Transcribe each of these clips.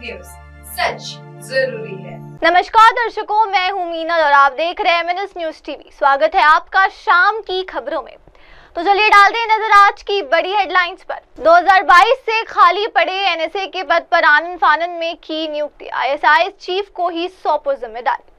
News, सच जरूरी है। नमस्कार दर्शकों, मैं हूं मीनल और आप देख रहे हैं MNS न्यूज टीवी। स्वागत है आपका शाम की खबरों में। तो चलिए डालते हैं नजर आज की बड़ी हेडलाइंस पर। 2022 से खाली पड़े NSA के पद पर आनन फानन में की नियुक्ति, ISI चीफ को ही सौंपो जिम्मेदारी।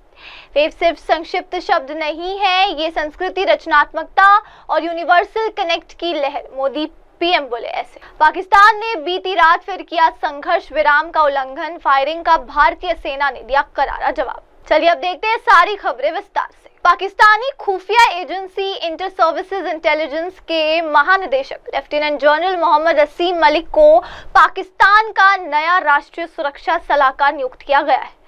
वेव सिर्फ संक्षिप्त शब्द नहीं है, ये संस्कृति, रचनात्मकता और यूनिवर्सल कनेक्ट की लहर, मोदी PM बोले ऐसे। पाकिस्तान ने बीती रात फिर किया संघर्ष विराम का उल्लंघन, फायरिंग का भारतीय सेना ने दिया करारा जवाब। चलिए अब देखते हैं सारी खबरें विस्तार से। पाकिस्तानी खुफिया एजेंसी इंटर सर्विसेज इंटेलिजेंस के महानिदेशक लेफ्टिनेंट जनरल मोहम्मद असीम मलिक को पाकिस्तान का नया राष्ट्रीय सुरक्षा सलाहकार नियुक्त किया गया है।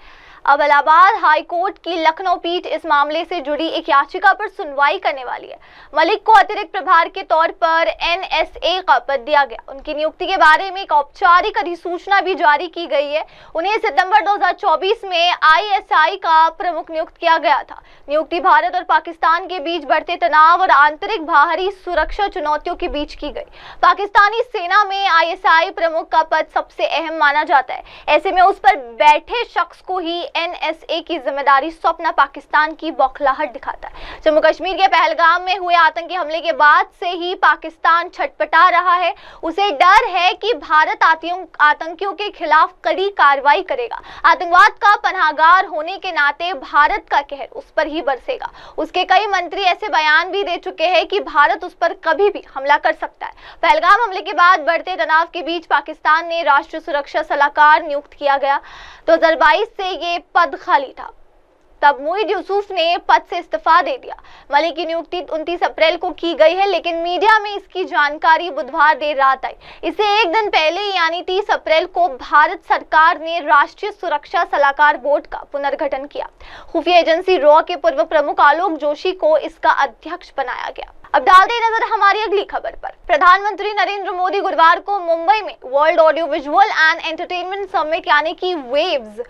अब इलाहाबाद हाई कोर्ट की लखनऊ पीठ इस मामले से जुड़ी एक याचिका पर सुनवाई करने वाली है। मलिक को अतिरिक्त प्रभार के तौर पर NSA का पद दिया गया। उनकी नियुक्ति के बारे में एक औपचारिक अधिसूचना भी जारी की गई है। उन्हें सितंबर 2024 में ISI का प्रमुख नियुक्त किया गया था। नियुक्ति भारत और पाकिस्तान के बीच बढ़ते तनाव और आंतरिक बाहरी सुरक्षा चुनौतियों के बीच की गई। पाकिस्तानी सेना में ISI प्रमुख का पद सबसे अहम माना जाता है। ऐसे में उस पर बैठे शख्स को ही NSA की जिम्मेदारी सौंपना पाकिस्तान की बौखलाहट दिखाता है। जम्मू कश्मीर के पहलगाम में हुए आतंकी हमले के बाद से ही पाकिस्तान छटपटा रहा है। उसे डर है कि भारत आतंकियों के खिलाफ कड़ी कार्रवाई करेगा। आतंकवाद का पनाहगार होने के नाते भारत का कहर उस पर ही बरसेगा। उसके कई मंत्री ऐसे बयान भी दे चुके हैं कि भारत उस पर कभी भी हमला कर सकता है। पहलगाम हमले के बाद बढ़ते तनाव के बीच पाकिस्तान ने राष्ट्रीय सुरक्षा सलाहकार नियुक्त किया गया। 2022 से ये पद खाली था, तब मोहिद यूसुफ ने पद से इस्तीफा दे दिया। मलिक की नियुक्ति 29 अप्रैल को की गई है, लेकिन मीडिया में इसकी जानकारी बुधवार देर रात आई। इससे एक दिन पहले यानी 30 अप्रैल को भारत सरकार ने राष्ट्रीय सुरक्षा सलाहकार बोर्ड का पुनर्गठन किया। खुफिया एजेंसी रॉ के पूर्व प्रमुख आलोक जोशी को इसका अध्यक्ष बनाया गया। अब डालते हैं नजर हमारी अगली खबर पर। प्रधानमंत्री नरेंद्र मोदी गुरुवार को मुंबई में world audio visual and entertainment summit यानी कि वेव्स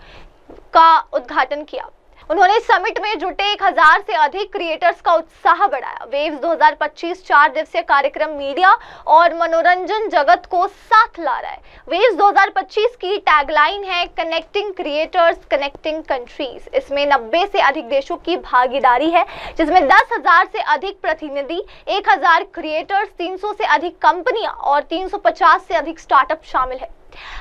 का उद्घाटन किया। उन्होंने समिट में जुटे 1000 से अधिक क्रिएटर्स का उत्साह बढ़ाया। वेव्स 2025 4 दिवसीय कार्यक्रम मीडिया और मनोरंजन जगत को साथ ला रहा है। वेव्स 2025 की टैगलाइन है कनेक्टिंग क्रिएटर्स, कनेक्टिंग कंट्रीज। इसमें 90 से अधिक देशों की भागीदारी है, जिसमें 10,000 से अधिक प्रतिनिधि, 1000 क्रिएटर्स, 300 से अधिक कंपनियां और 350 से अधिक स्टार्टअप शामिल है।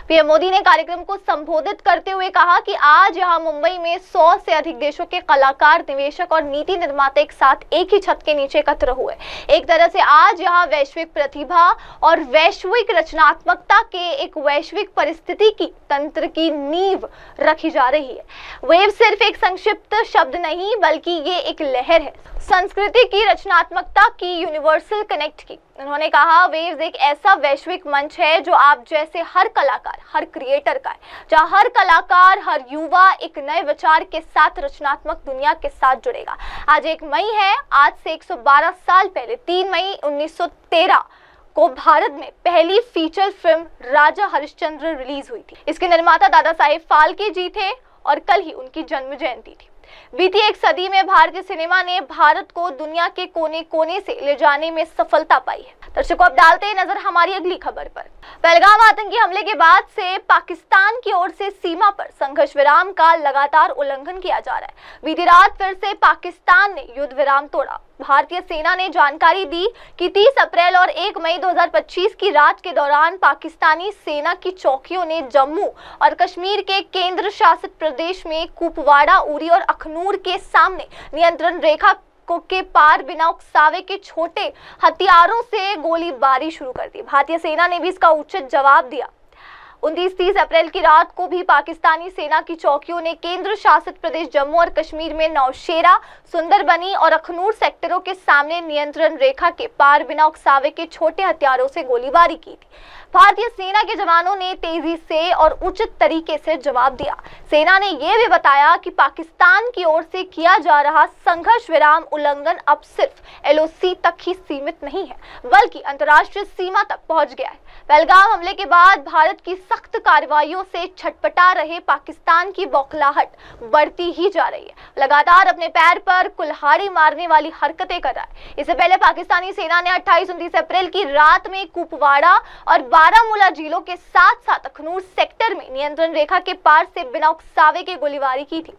PM मोदी ने कार्यक्रम को संबोधित करते हुए कहा कि आज यहां मुंबई में 100 से अधिक देशों के कलाकार, निवेशक और नीति निर्माता एक साथ एक ही छत के नीचे एकत्र हुए। एक तरह से आज यहां वैश्विक प्रतिभा और वैश्विक रचनात्मकता के एक वैश्विक परिस्थिति की तंत्र की नींव रखी जा रही है। वेव सिर्फ एक संक्षिप्त शब्द नहीं, बल्कि ये एक लहर है, संस्कृति की, रचनात्मकता की, यूनिवर्सल कनेक्ट की। उन्होंने कहा वेव्स एक ऐसा वैश्विक मंच है जो आप जैसे हर कलाकार, हर क्रिएटर का है, जहां हर कलाकार, हर युवा एक नए विचार के साथ रचनात्मक दुनिया के साथ जुड़ेगा। आज 1 मई है। आज से 112 साल पहले 3 मई 1913 को भारत में पहली फीचर फिल्म राजा हरिश्चंद्र रिलीज हुई थी। इसके निर्माता दादा साहेब फाल्के जी थे और कल ही उनकी जन्म जयंती थी। बीती एक सदी में भारतीय सिनेमा ने भारत को दुनिया के कोने कोने से ले जाने में सफलता पाई है। दर्शकों अब डालते हैं नजर हमारी अगली खबर पर। पहलगाम आतंकी हमले के बाद से पाकिस्तान की ओर से सीमा पर संघर्ष विराम का लगातार उल्लंघन किया जा रहा है। बीती रात फिर से पाकिस्तान ने युद्ध विराम तोड़ा। भारतीय सेना ने जानकारी दी कि 30 अप्रैल और 1 मई 2025 की रात के दौरान पाकिस्तानी सेना की चौकियों ने जम्मू और कश्मीर के केंद्र शासित प्रदेश में कुपवाड़ा, उरी और अखनूर के सामने नियंत्रण रेखा के पार बिना उकसावे के छोटे हथियारों से गोलीबारी शुरू कर दी। भारतीय सेना ने भी इसका उचित जवाब दिया। 29-30 अप्रैल की रात को भी पाकिस्तानी सेना की चौकियों ने केंद्र शासित प्रदेश जम्मू और कश्मीर में नौशेरा, सुंदरबनी और अखनूर सेक्टरों के सामने नियंत्रण रेखा के पार बिना उकसावे के छोटे हथियारों से गोलीबारी की थी। भारतीय सेना के जवानों ने तेजी से और उचित तरीके से जवाब दिया। सेना ने यह भी बताया कि पाकिस्तान की ओर से किया जा रहा संघर्ष विराम उल्लंघन अब सिर्फ LOC तक ही सीमित नहीं है, बल्कि अंतर्राष्ट्रीय सीमा तक पहुंच गया है। पहलगाम हमले के बाद भारत की सख्त कार्रवाइयों से छटपटा रहे पाकिस्तान की बौखलाहट बढ़ती ही जा रही है। लगातार अपने पैर पर कुल्हाड़ी मारने वाली हरकतें कर रहा है। इससे पहले पाकिस्तानी सेना ने 28-29 अप्रैल की रात में कुपवाड़ा और बारामूला जिलों के साथ साथ अखनूर सेक्टर में नियंत्रण रेखा के पार से बिना उकसावे के गोलीबारी की थी।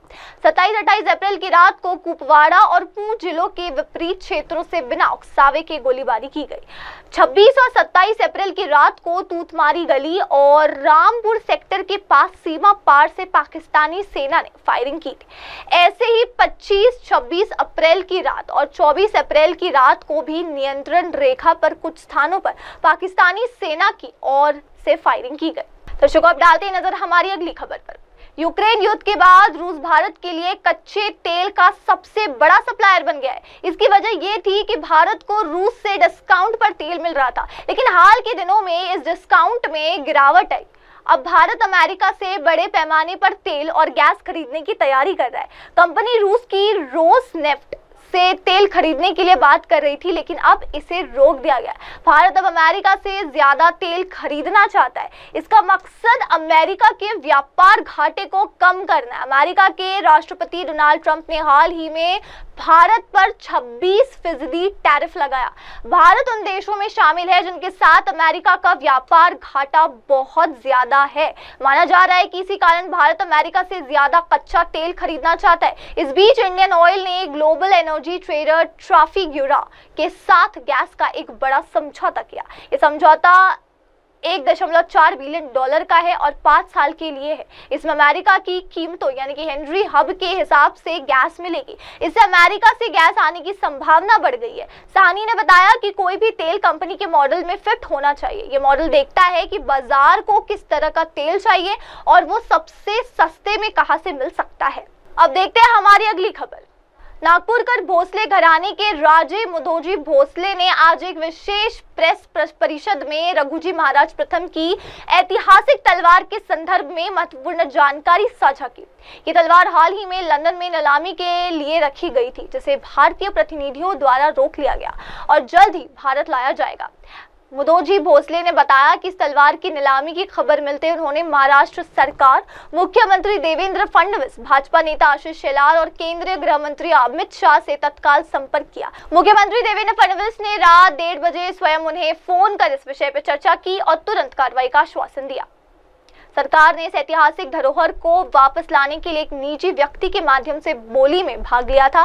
27-28 अप्रैल की रात को कुपवाड़ा और पूंछ जिलों के विपरीत क्षेत्रों से बिना उकसावे के गोलीबारी की गई। 26 और 27 अप्रैल की रात को तूतमारी गली और रामपुर सेक्टर के पास सीमा पार से पाकिस्तानी सेना ने फायरिंग की थी। ऐसे ही 25-26 अप्रैल की रात और 24 अप्रैल की रात को भी नियंत्रण रेखा पर कुछ स्थानों पर पाकिस्तानी सेना की ओर से फायरिंग की गई। दर्शकों, अब डालते हैं नजर हमारी अगली खबर पर। यूक्रेन युद्ध के बाद रूस भारत के लिए कच्चे तेल का सबसे बड़ा सप्लायर बन गया है। इसकी वजह यह थी कि भारत को रूस से डिस्काउंट पर तेल मिल रहा था, लेकिन हाल के दिनों में इस डिस्काउंट में गिरावट आई। अब भारत अमेरिका से बड़े पैमाने पर तेल और गैस खरीदने की तैयारी कर रहा है। कंपनी रूस की रोसनेफ्ट से तेल खरीदने के लिए बात कर रही थी, लेकिन अब इसे रोक दिया गया। भारत अब अमेरिका से ज्यादा तेल खरीदना चाहता है। इसका मकसद अमेरिका के व्यापार घाटे को कम करना है। अमेरिका के राष्ट्रपति डोनाल्ड ट्रंप ने हाल ही में भारत पर 26% टैरिफ लगाया। भारत उन देशों में शामिल है जिनके साथ अमेरिका का व्यापार घाटा बहुत ज्यादा है। माना जा रहा है कि इसी कारण भारत अमेरिका से ज्यादा कच्चा तेल खरीदना चाहता है। इस बीच इंडियन ऑयल ने ग्लोबल एनर्जी ट्रेडर ट्राफिग्यूरा के साथ गैस का एक बड़ा समझौता किया। ये समझौता $1.4 बिलियन का है और 5 साल के लिए है। इसमें अमेरिका की कीमतों यानी कि हेनरी हब के हिसाब से गैस मिलेगी। इससे अमेरिका से गैस आने की संभावना बढ़ गई है। साहनी ने बताया कि कोई भी तेल कंपनी के मॉडल में फिट होना चाहिए। ये मॉडल देखता है कि बाजार को किस तरह का तेल चाहिए और वो सबसे सस्ते में कहां से मिल सकता है। अब देखते हैं हमारी अगली खबर। नागपुरकर भोसले घराने के राजे मुदोजी भोसले ने आज एक विशेष प्रेस परिषद में रघुजी महाराज प्रथम की ऐतिहासिक तलवार के संदर्भ में महत्वपूर्ण जानकारी साझा की। ये तलवार हाल ही में लंदन में नीलामी के लिए रखी गई थी, जिसे भारतीय प्रतिनिधियों द्वारा रोक लिया गया और जल्द ही भारत लाया जाएगा। मुदोजी भोसले ने बताया कि इस तलवार की नीलामी की खबर मिलते उन्होंने महाराष्ट्र सरकार, मुख्यमंत्री देवेंद्र फडणवीस, भाजपा नेता आशीष शेलार और केंद्रीय गृह मंत्री अमित शाह से तत्काल संपर्क किया। मुख्यमंत्री देवेंद्र फडणवीस ने रात 1:30 बजे स्वयं उन्हें फोन कर इस विषय पर चर्चा की और तुरंत कार्रवाई का आश्वासन दिया। सरकार ने इस ऐतिहासिक धरोहर को वापस लाने के लिए एक निजी व्यक्ति के माध्यम से बोली में भाग लिया था।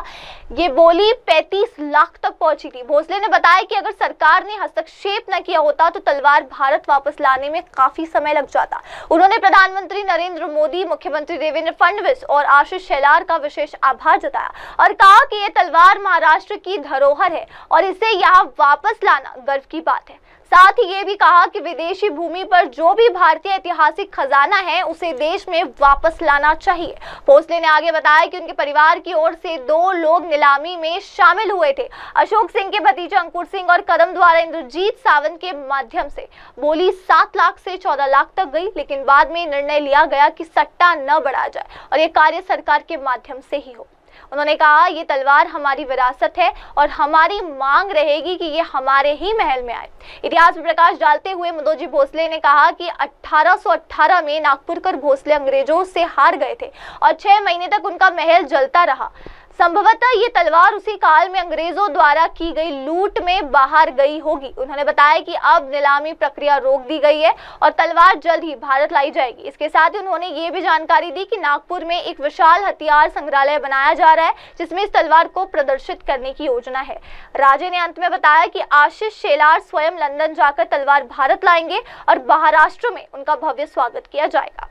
ये बोली 35 लाख तक पहुंची थी। भोसले ने बताया कि अगर सरकार ने हस्तक्षेप न किया होता तो तलवार भारत वापस लाने में काफी समय लग जाता। उन्होंने प्रधानमंत्री नरेंद्र मोदी, मुख्यमंत्री देवेंद्र फडणवीस और आशीष शेलार का विशेष आभार जताया और कहा कि यह तलवार महाराष्ट्र की धरोहर है और इसे यहाँ वापस लाना गर्व की बात है। साथ ही ये भी कहा कि विदेशी भूमि पर जो भी भारतीय ऐतिहासिक खजाना है उसे देश में वापस लाना चाहिए। भोसले ने आगे बताया कि उनके परिवार की ओर से 2 लोग नीलामी में शामिल हुए थे। अशोक सिंह के भतीजे अंकुर सिंह और कदम द्वारा इंद्रजीत सावंत के माध्यम से बोली 7 लाख से 14 लाख तक गई, लेकिन बाद में निर्णय लिया गया कि सट्टा न बढ़ाया जाए और ये कार्य सरकार के माध्यम से ही हो। उन्होंने कहा, ये तलवार हमारी विरासत है और हमारी मांग रहेगी कि ये हमारे ही महल में आए। इतिहास में प्रकाश डालते हुए मुदोजी भोसले ने कहा कि 1818 में नागपुरकर भोसले अंग्रेजों से हार गए थे और 6 महीने तक उनका महल जलता रहा। संभवतः ये तलवार उसी काल में अंग्रेजों द्वारा की गई लूट में बाहर गई होगी। उन्होंने बताया कि अब नीलामी प्रक्रिया रोक दी गई है और तलवार जल्द ही भारत लाई जाएगी। इसके साथ ही उन्होंने ये भी जानकारी दी कि नागपुर में एक विशाल हथियार संग्रहालय बनाया जा रहा है, जिसमें इस तलवार को प्रदर्शित करने की योजना है। राजे ने अंत में बताया कि आशीष शेलार स्वयं लंदन जाकर तलवार भारत लाएंगे और महाराष्ट्र में उनका भव्य स्वागत किया जाएगा।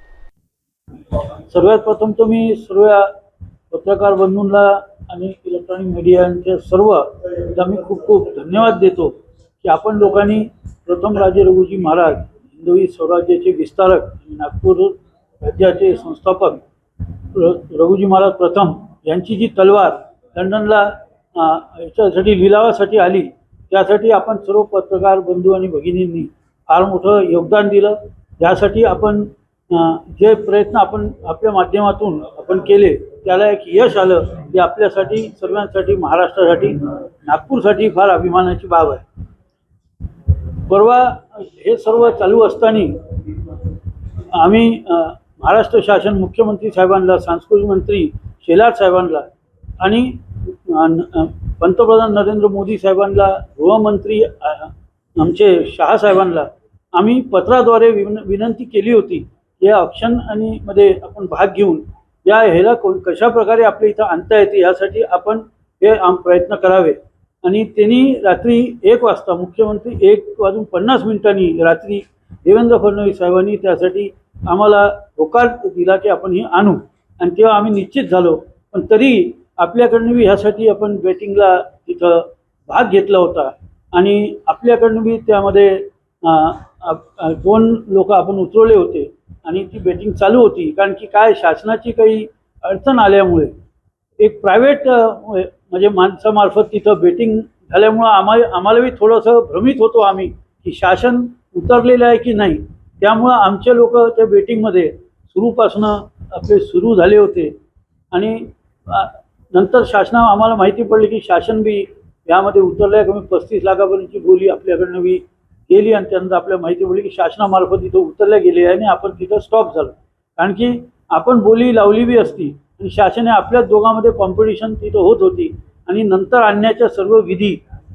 सर्वात प्रथम तो मी सर्व पत्रकार बंधूंना आणि इलेक्ट्रॉनिक मीडियाच्या सर्व मी खूप खूप धन्यवाद देतो की आपण लोकांनी प्रथम राजे रघुजी महाराज हिंदवी स्वराज्याचे विस्तारक आणि नागपूर राज्याचे संस्थापक रघुजी महाराज प्रथम यांची जी तलवार लंडनला याच्यासाठी लिलावासाठी आली, त्यासाठी आपण सर्व पत्रकार बंधू आणि भगिनींनी फार मोठं योगदान दिलं। त्यासाठी आपण जे प्रयत्न आपण आपल्या माध्यमातून आपण केले त्याला एक यश आलं, हे आपल्यासाठी सर्वांसाठी, महाराष्ट्रासाठी, नागपूरसाठी फार अभिमानाची बाब आहे। परवा हे सर्व चालू असताना आम्ही महाराष्ट्र शासन मुख्यमंत्री साहेबांना, सांस्कृतिक मंत्री शेलार साहेबांना आणि पंतप्रधान नरेंद्र मोदी साहेबांना, गृहमंत्री आमचे शहा साहेबांना आम्ही पत्राद्वारे विनंती केली की या ऑप्शन आणि मध्ये आपण भाग घेऊन या ह्याला कशा प्रकारे आपल्या इथं आणता येते यासाठी आपण हे प्रयत्न करावे. आणि त्यांनी रात्री 1 वाजता, मुख्यमंत्री 1:50 रात्री देवेंद्र फडणवीस साहेबांनी त्यासाठी आम्हाला होकार दिला की आपण ही आणू. आणि तेव्हा आम्ही निश्चित झालो. पण तरी आपल्याकडनं बी ह्यासाठी आपण बेटिंगला तिथं भाग घेतला होता आणि आपल्याकडनं बी त्यामध्ये 2 लोक आपण उतरवले होते आणि ती बेटिंग चालू होती. कारण की काय, शासनाची काही अडचण आल्यामुळे एक प्रायव्हेट म्हणजे माणसामार्फत तिथं बेटिंग झाल्यामुळं आम्हाला बी थोडंसं भ्रमित होतो आम्ही की शासन उतरलेलं आहे की नाही. त्यामुळं आमचे लोक त्या बेटिंगमध्ये सुरूपासनं आपले सुरू झाले होते. आणि नंतर आम्हाला माहिती पडली की शासन बी यामध्ये उतरलं आहे. कमी 35 लाखापर्यंतची बोली आपल्याकडनं बी गेली आणि त्यानंतर आपल्याला माहिती पडली की शासनामार्फत तिथं उतरल्या गेली आहे आणि आपण तिथं स्टॉप झालो. कारण की आपण बोली लावली बी असती आणि शासनाने आपल्याच दोघांमध्ये कॉम्पिटिशन तिथं होत होती आणि नंतर आणण्याच्या सर्व विधी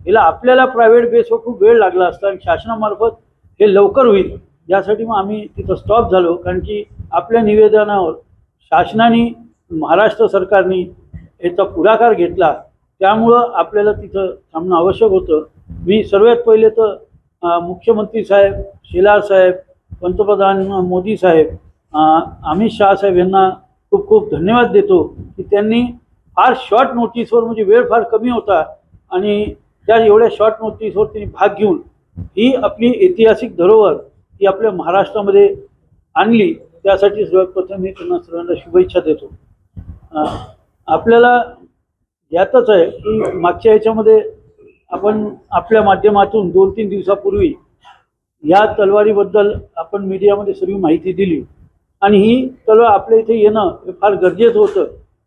याला आपल्याला प्रायव्हेट बेसवर खूप वेळ लागला असता आणि शासनामार्फत हे लवकर होईल यासाठी मग आम्ही तिथं स्टॉप झालो. कारण की आपल्या निवेदनावर शासनाने, महाराष्ट्र सरकारने याचा पुढाकार घेतला, त्यामुळं आपल्याला तिथं थांबणं आवश्यक होतं. मी सर्वात पहिले तर मुख्यमंत्री साहेब, शेलार साहेब, पंतप्रधान मोदी साहेब, अमित शाह साहेब यांना खूप खूप धन्यवाद देतो की त्यांनी फार शॉर्ट नोटीसवर, म्हणजे वेळ फार कमी होता आणि त्या एवढ्या शॉर्ट नोटीसवर त्यांनी भाग घेऊन ही आपली ऐतिहासिक धरोहर ही आपल्या महाराष्ट्रामध्ये आणली. त्यासाठी सर्वात प्रथम मी त्यांना सर्वांना शुभेच्छा देतो. आपल्याला यातच आहे की मागच्या ह्याच्यामध्ये आपण आपल्या माध्यमातून 2-3 दिवसापूर्वी या तलवारीबद्दल आपण मीडियामध्ये सर्व माहिती दिली आणि ही तलवार आपल्या इथे येणं हे फार गरजेचं होतं.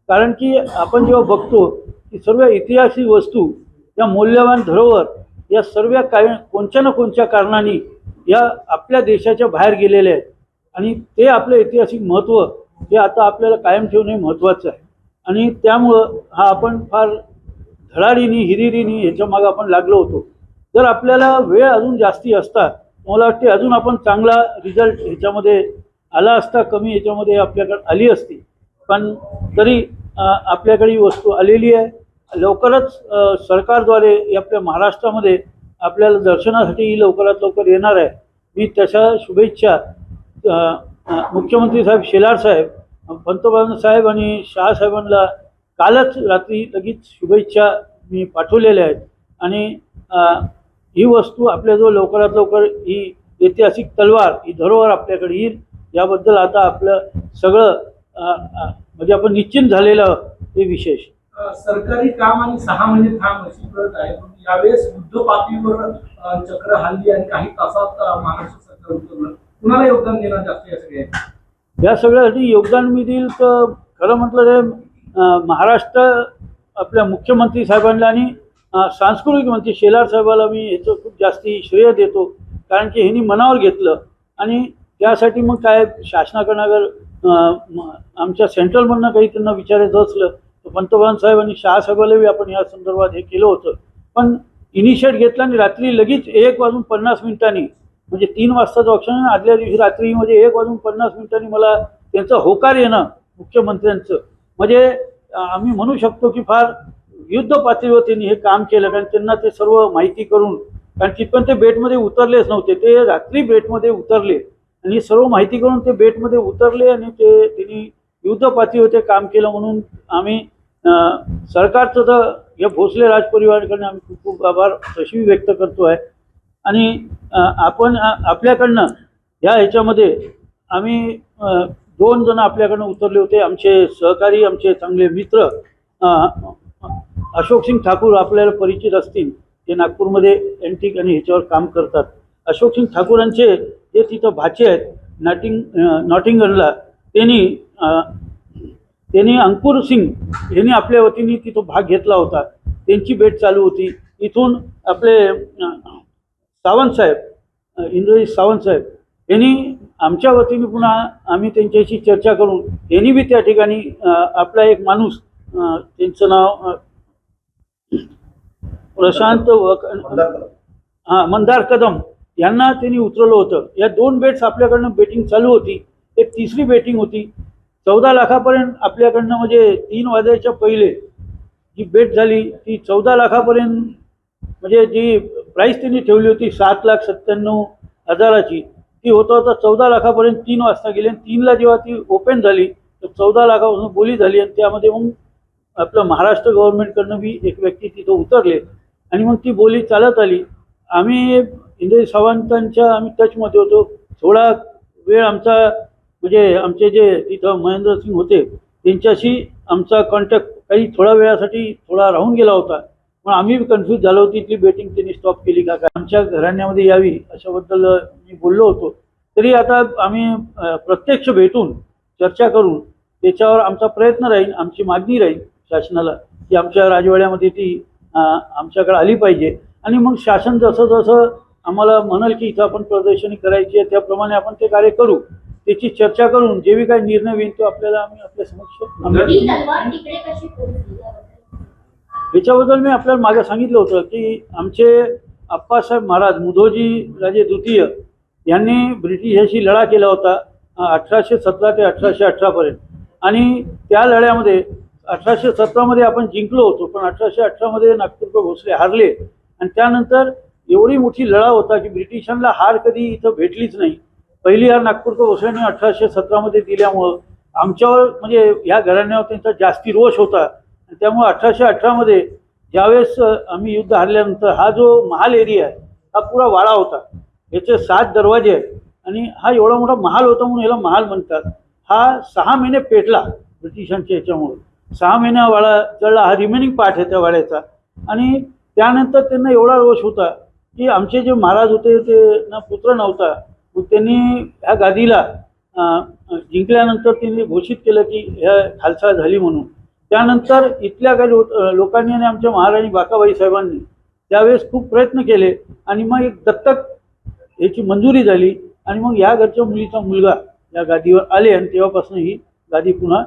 कारण की आपण जेव्हा बघतो की सर्व ऐतिहासिक वस्तू, या मौल्यवान धरोहर या सर्व कोणत्या ना कोणत्या कारणाने या आपल्या देशाच्या बाहेर गेलेल्या आहेत आणि ते आपलं ऐतिहासिक महत्त्व हे आता आपल्याला कायम ठेवणे महत्त्वाचं आहे. आणि त्यामुळं हा आपण फार धडाडीने, हिरिरीने ह्याच्या मागं आपण लागलो होतो. जर आपल्याला वेळ अजून जास्ती असता, मला वाटते अजून आपण चांगला रिझल्ट ह्याच्यामध्ये आला असता, कमी ह्याच्यामध्ये आपल्याकडे आली असती. पण तरी आपल्याकडे ही वस्तू आलेली आहे. लवकरच सरकारद्वारे आपल्या महाराष्ट्रामध्ये आपल्याला दर्शनासाठी लवकरात लवकर येणार आहे. मी त्याच्या शुभेच्छा मुख्यमंत्री साहेब, शेलार साहेब, पंतप्रधान साहेब आणि शहा साहेबांना कालच रात्री लगेच शुभेच्छा मी पाठवलेल्या आहेत. आणि ही वस्तू आपल्याजवळ लवकरात लवकर, ही ऐतिहासिक तलवार, ही धरोहर आपल्याकडे येईल याबद्दल आता आपलं सगळं म्हणजे आपण निश्चिंत झालेलं हे विशेष. सरकारी काम आणि 6 महिने थांब अशी पद्धत आहे. यावेळेस युद्ध पातळीवर चक्र हल्ली आणि काही तासात महाराष्ट्र सरकार उतरलं. कुणाला योगदान देणं जास्त या सगळ्या या सगळ्यासाठी योगदान मी देईल तर खरं म्हटलं तर महाराष्ट्र आपल्या मुख्यमंत्री साहेबांना आणि सांस्कृतिक मंत्री शेलार साहेबाला मी ह्याचं खूप जास्ती श्रेय देतो. कारण की ह्यांनी मनावर घेतलं आणि त्यासाठी मग काय शासनाकडनं अगर आमच्या सेंट्रलमधनं काही त्यांना विचारायचं असलं तर पंतप्रधान साहेब आणि शहा साहेबालाही आपण या संदर्भात हे केलं होतं. पण इनिशिएट घेतला आणि रात्री लगेच 1:50 म्हणजे 3 वाजताचं ऑप्शन, आदल्या दिवशी रात्री म्हणजे 1:50 मला त्यांचं होकार येणं मुख्यमंत्र्यांचं, म्हणजे आम्ही म्हणू शकतो की फार युद्ध पातळीवर त्यांनी हे काम केलं. कारण त्यांना ते सर्व माहिती करून, कारण तिथपर्यंत ते बेटमध्ये उतरलेच नव्हते, ते रात्री बेटमध्ये उतरले आणि सर्व माहिती करून ते बेटमध्ये उतरले आणि ते त्यांनी युद्ध पातळीवर ते काम केलं. म्हणून आम्ही सरकारचं तर या भोसले राजपरिवाराकडनं आम्ही खूप खूप आभार तशी व्यक्त करतो आहे. आणि आपण आपल्याकडनं ह्या ह्याच्यामध्ये आम्ही 2 जण आपल्याकडनं उतरले होते, आमचे सहकारी, आमचे चांगले मित्र अशोक सिंग ठाकूर, आपल्याला परिचित असतील, ते नागपूरमध्ये एंटिक आणि ह्याच्यावर काम करतात. अशोक सिंग ठाकूरांचे जे तिथं भाचे आहेत नॉटिंगनला, त्यांनी अंकुर सिंग यांनी आपल्या वतीने तिथं भाग घेतला होता. त्यांची भेट चालू होती. इथून आपले सावंत साहेब, इंद्रजित सावंत साहेब यांनी आमच्या वतीने पुन्हा आम्ही त्यांच्याशी चर्चा करून त्यांनी बी त्या ठिकाणी आपला एक माणूस त्यांचं नाव प्रशांत मंदार कदम यांना त्यांनी उतरवलं होतं. या 2 बेट्स आपल्याकडनं बेटिंग चालू होती. एक तिसरी बेटिंग होती 14 लाखापर्यंत आपल्याकडनं, म्हणजे 3 वाजायच्या पहिले जी बेट झाली ती 14 लाखापर्यंत, म्हणजे जी प्राईस त्यांनी ठेवली होती 7,97,000ची ती होता 14 लाखापर्यंत 3 वाजता गेली. आणि 3ला जेव्हा ती ओपन झाली तर 14 लाखापासून बोली झाली. आणि त्यामध्ये मग आपलं महाराष्ट्र गव्हर्नमेंटकडनं बी एक व्यक्ती तिथं उतरले आणि मग ती बोली चालत आली. आम्ही इंद्रजित सावंतांच्या आम्ही टचमध्ये होतो. थोडा वेळ आमचा, म्हणजे आमचे जे तिथं महेंद्र सिंग होते त्यांच्याशी आमचा कॉन्टॅक्ट काही थोड्या वेळासाठी थोडा राहून गेला होता. पण आम्ही कन्फ्यूज झालो होती इथली बेटिंग त्यांनी स्टॉप केली का काय, आमच्या घराण्यामध्ये यावी अशाबद्दल मी बोललो होतो. तरी आता आम्ही प्रत्यक्ष भेटून चर्चा करून त्याच्यावर आमचा प्रयत्न राहील, आमची मागणी राहील शासनाला की आमच्या राजवाड्यामध्ये ती आमच्याकडे आली पाहिजे. आणि मग शासन जसं जसं आम्हाला म्हणाल की इथं आपण प्रदर्शनी करायची आहे त्याप्रमाणे आपण ते कार्य करू. त्याची चर्चा करून जे काही निर्णय होईल तो आपल्याला आम्ही आपल्या समक्ष याच्याबद्दल मी आपल्याला मागे सांगितलं होतं की आमचे अप्पासाहेब महाराज मुधोजी राजे द्वितीय यांनी ब्रिटिशांशी लढा केला होता 1817 ते 1818 पर्यंत. आणि त्या लढ्यामध्ये 1817 आपण जिंकलो होतो, पण 1818 मध्ये नागपूरकर भोसले हारले. आणि त्यानंतर एवढी मोठी लढा होता की ब्रिटिशांना हार कधी इथं भेटलीच नाही. पहिली हार नागपूरकर भोसलेंनी 1817 दिल्यामुळं आमच्यावर, म्हणजे या घराण्यावर त्यांचा जास्ती रोष होता. त्यामुळे 1818 ज्यावेळेस आम्ही युद्ध हारल्यानंतर हा जो महाल एरिया आहे हा पुरा वाडा होता. याचे 7 दरवाजे आहेत आणि हा एवढा मोठा महाल होता म्हणून याला महाल म्हणतात. हा 6 महिने पेटला ब्रिटिशांच्या याच्यामुळे. 6 महिना वाडा जळला. हा रिमेनिंग पार्ट आहे त्या वाड्याचा. आणि त्यानंतर त्यांना एवढा रोष होता की आमचे जे महाराज होते ते ना पुत्र नव्हता. मग त्यांनी ह्या गादीला जिंकल्यानंतर त्यांनी घोषित केलं की ह्या खालसा झाली म्हणून. त्यानंतर इथल्या काही लोकांनी आणि आमच्या महाराणी बाकाबाई साहेबांनी त्यावेळेस खूप प्रयत्न केले आणि मग एक दत्तक याची मंजुरी झाली. आणि मग या घरच्या मुलीचा मुलगा या गादीवर आले आणि तेव्हापासून ही गादी पुन्हा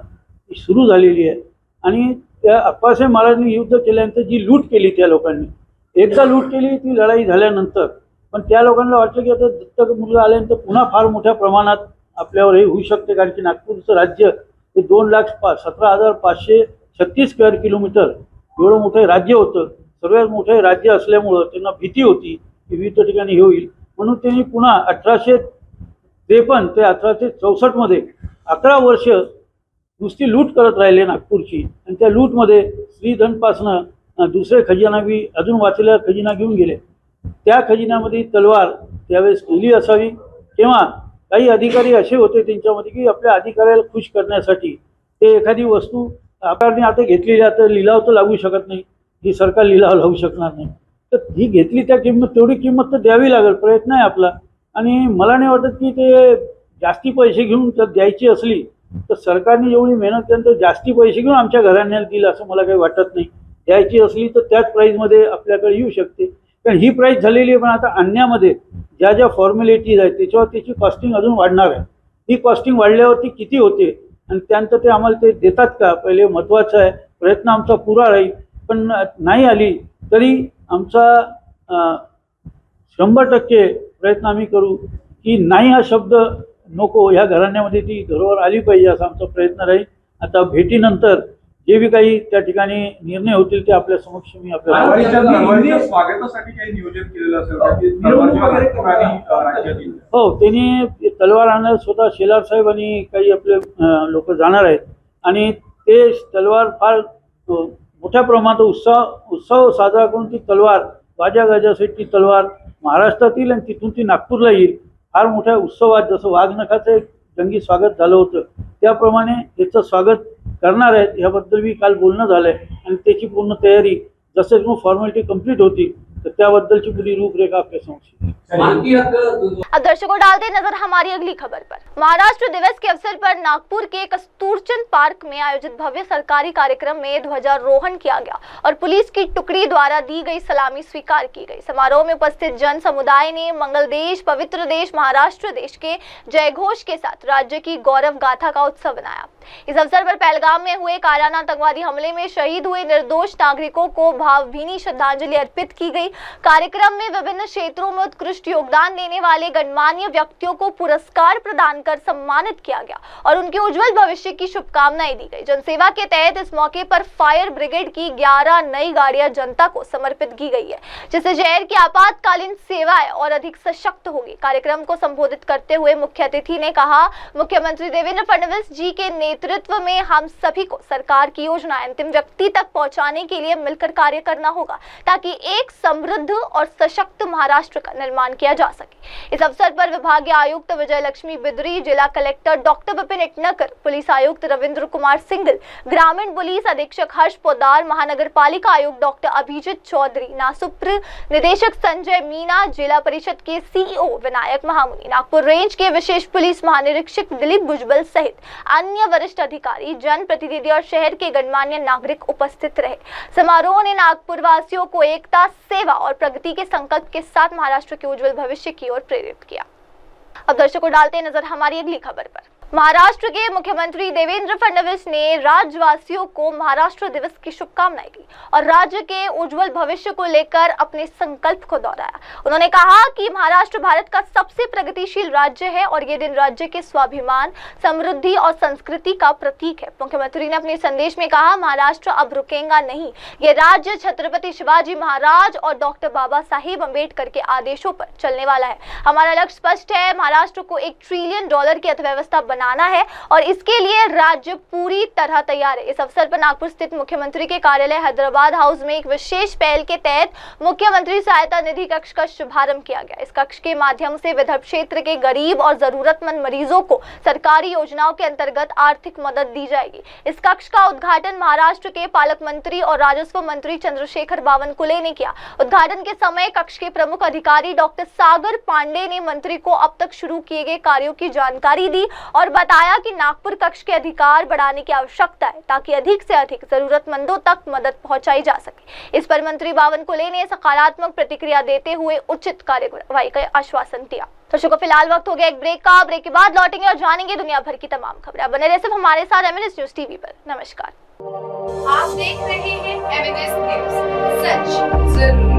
सुरू झालेली आहे. आणि त्या अप्पासाहेब महाराजांनी युद्ध केल्यानंतर जी लूट केली त्या लोकांनी, एकदा लूट केली ती लढाई झाल्यानंतर, पण त्या लोकांना वाटलं की आता दत्तक मुलगा आल्यानंतर पुन्हा फार मोठ्या प्रमाणात आपल्यावर हे होऊ शकते. कारण की नागपूरचं राज्य हे 2,17,536 स्क्वेअर किलोमीटर एवढं मोठं राज्य होतं. सर्वात मोठं राज्य असल्यामुळं त्यांना भीती होती की विविध ठिकाणी हे होईल. म्हणून त्यांनी पुन्हा 1853 ते 1864 11 वर्ष नुसती लूट करत राहिले नागपूरची. आणि त्या लूटमध्ये श्रीधनपासनं दुसरे खजिना बी अजून वाचलेला खजिना घेऊन गेले. त्या खजिन्यामध्ये तलवार त्यावेळेस गेली असावी किंवा काही अधिकारी असे होते त्यांच्यामध्ये की आपल्या अधिकाऱ्याला खुश करण्यासाठी ते एखादी वस्तू सरकारने आता घेतलेली, आता लिलाव तर लागू शकत नाही, ही सरकार लिलाव लावू शकणार नाही, तर ही घेतली त्या किंमत तेवढी किंमत तर द्यावी लागेल. प्रयत्न आहे आपला. आणि मला नाही वाटत की ते जास्ती पैसे घेऊन जर द्यायची असली तर सरकारने एवढी मेहनत केल्यानंतर जास्ती पैसे घेऊन आमच्या घराण्याला दिलं असं मला काही वाटत नाही. द्यायची असली तर त्याच प्राईजमध्ये आपल्याकडे येऊ शकते. कारण ही प्राईस झालेली आहे. पण आता आणण्यामध्ये ज्या ज्या फॉर्मॅलिटीज आहेत त्याच्यावर त्याची कॉस्टिंग अजून वाढणार आहे. ही कॉस्टिंग वाढल्यावरती किती होते आणि त्यानंतर ते आम्हाला ते देतात का, पहिले महत्त्वाचं आहे. प्रयत्न आमचा पुरा राहील. पण नाही आली तरी आमचा 100% प्रयत्न आम्ही करू की नाही हा शब्द नको, ह्या घराण्यामध्ये ती धरोहर आली पाहिजे असा आमचा प्रयत्न राहील. आता भेटीनंतर जे बी काही त्या ठिकाणी निर्णय होतील ते आपल्या समक्ष मी आपल्याला स्वागतासाठी काही नियोजन केलेलं असेल. हो, त्यांनी तलवार आणणार स्वतः शेलार साहेब आणि काही आपले लोक जाणार आहेत. आणि ते तलवार फार मोठ्या प्रमाणात उत्सव साजरा करून ती तलवार वाजा गाजासाठी ती तलवार महाराष्ट्रात येईल आणि तिथून ती नागपूरला येईल. फार मोठ्या उत्सवात जसं वाघनखाचं एक जंगी स्वागत झालं होतं त्याप्रमाणे त्याचं स्वागत करणार आहेत. याबद्दल मी काल बोलणं झालं आहे आणि त्याची पूर्ण तयारी जसं मग फॉर्मॅलिटी कंप्लीट होती तर त्याबद्दलची पूरी रूपरेखा आपल्या समोर. अब दर्शकों डालते नजर हमारी अगली खबर पर। महाराष्ट्र दिवस के अवसर पर नागपुर के कस्तूरचंद पार्क में आयोजित भव्य सरकारी कार्यक्रम में ध्वजारोहण किया गया और पुलिस की टुकड़ी द्वारा दी गई सलामी स्वीकार की गई। समारोह में उपस्थित जन समुदाय ने मंगल देश, पवित्र देश, महाराष्ट्र देश के जयघोष के साथ राज्य की गौरव गाथा का उत्सव बनाया। इस अवसर पर पहलगाम में हुए कायराना आतंकवादी हमले में शहीद हुए निर्दोष नागरिकों को भावभीनी श्रद्धांजलि अर्पित की गई। कार्यक्रम में विभिन्न क्षेत्रों में उत्कृष्ट योगदान देने वाले गणमान्य व्यक्तियों को पुरस्कार प्रदान कर सम्मानित किया गया और उनके उज्जवल भविष्य की शुभकामनाएं दी गई। जनसेवा के तहत इस मौके पर फायर ब्रिगेड की 11 नई गाड़ियां जनता को समर्पित की गई है, जिससे शहर की आपातकालीन सेवाएं और अधिक सशक्त होगी। कार्यक्रम को संबोधित करते हुए मुख्य अतिथि ने कहा, मुख्यमंत्री देवेंद्र फडणवीस जी के नेतृत्व में हम सभी को सरकार की योजना अंतिम व्यक्ति तक पहुंचाने के लिए मिलकर कार्य करना होगा ताकि एक समृद्ध और सशक्त महाराष्ट्र का निर्माण किया जा सके। इस अवसर पर विभागीय आयुक्त विजय लक्ष्मी बिदरी, जिला collector doctor Vipin Itankar, police आयुक्त रविंद्र कुमार सिंगल, ग्रामीण पुलिस अधीक्षक हर्ष पोदार, महानगर पालिका आयुक्त डॉक्टर अभिजीत चौधरी, नासुप्र निदेशक संजय मीना, जिला परिषद के सीईओ विनायक महामुनि, नागपुर रेंज के विशेष पुलिस महानिरीक्षक दिलीप भुजबल सहित अन्य वरिष्ठ अधिकारी, जनप्रतिनिधि और शहर के गणमान्य नागरिक उपस्थित रहे। समारोह ने नागपुर वासियों को एकता, सेवा और प्रगति के संकल्प के साथ महाराष्ट्र के उज्जवल भविष्य की ओर प्रेरित किया। अब दर्शकों डालते नजर हमारी अगली खबर पर। महाराष्ट्र के मुख्यमंत्री देवेंद्र फडणवीस ने राज्यवासियों को महाराष्ट्र दिवस की शुभकामनाएं दी और राज्य के उज्जवल भविष्य को लेकर अपने संकल्प को दोहराया। उन्होंने कहा कि महाराष्ट्र भारत का सबसे प्रगतिशील राज्य है और ये दिन राज्य के स्वाभिमान, समृद्धि और संस्कृति का प्रतीक है। मुख्यमंत्री ने अपने संदेश में कहा, महाराष्ट्र अब रुकेगा नहीं। ये राज्य छत्रपति शिवाजी महाराज और डॉक्टर बाबा साहेब अम्बेडकर के आदेशों पर चलने वाला है। हमारा लक्ष्य स्पष्ट है, महाराष्ट्र को $1 ट्रिलियन की अर्थव्यवस्था बनाना है और इसके लिए राज्य पूरी तरह तैयार है। इस अवसर पर नागपुर स्थित मुख्यमंत्री के कार्यालय हैदराबाद हाउस में एक विशेष पहल के तहत मुख्यमंत्री सहायता निधि कक्ष का शुभारंभ किया गया। इस कक्ष के माध्यम से विदर्भ क्षेत्र के गरीब और जरूरतमंद मरीजों को सरकारी योजनाओं के अंतर्गत आर्थिक मदद दी जाएगी। इस कक्ष का उद्घाटन महाराष्ट्र के पालक मंत्री और राजस्व मंत्री चंद्रशेखर बावनकुले ने किया। उद्घाटन के समय कक्ष के प्रमुख अधिकारी डॉक्टर सागर पांडे ने मंत्री को अब तक शुरू किए गए कार्यों की जानकारी दी और बताया कि नागपुर कक्ष के अधिकार बढ़ाने की आवश्यकता है ताकि अधिक से अधिक जरूरतमंदों तक मदद पहुंचाई जा सके। इस पर मंत्री बावनकुले ने सकारात्मक प्रतिक्रिया देते हुए उचित कार्यवाही का आश्वासन दिया। दर्शकों फिलहाल वक्त हो गया एक ब्रेक का। ब्रेक के बाद लौटेंगे और जानेंगे दुनिया भर की तमाम खबरें। बने रहे सिर्फ हमारे साथ MNS न्यूज टीवी पर। नमस्कार। आप देख रहे हैं MNS न्यूज, सच जरूर।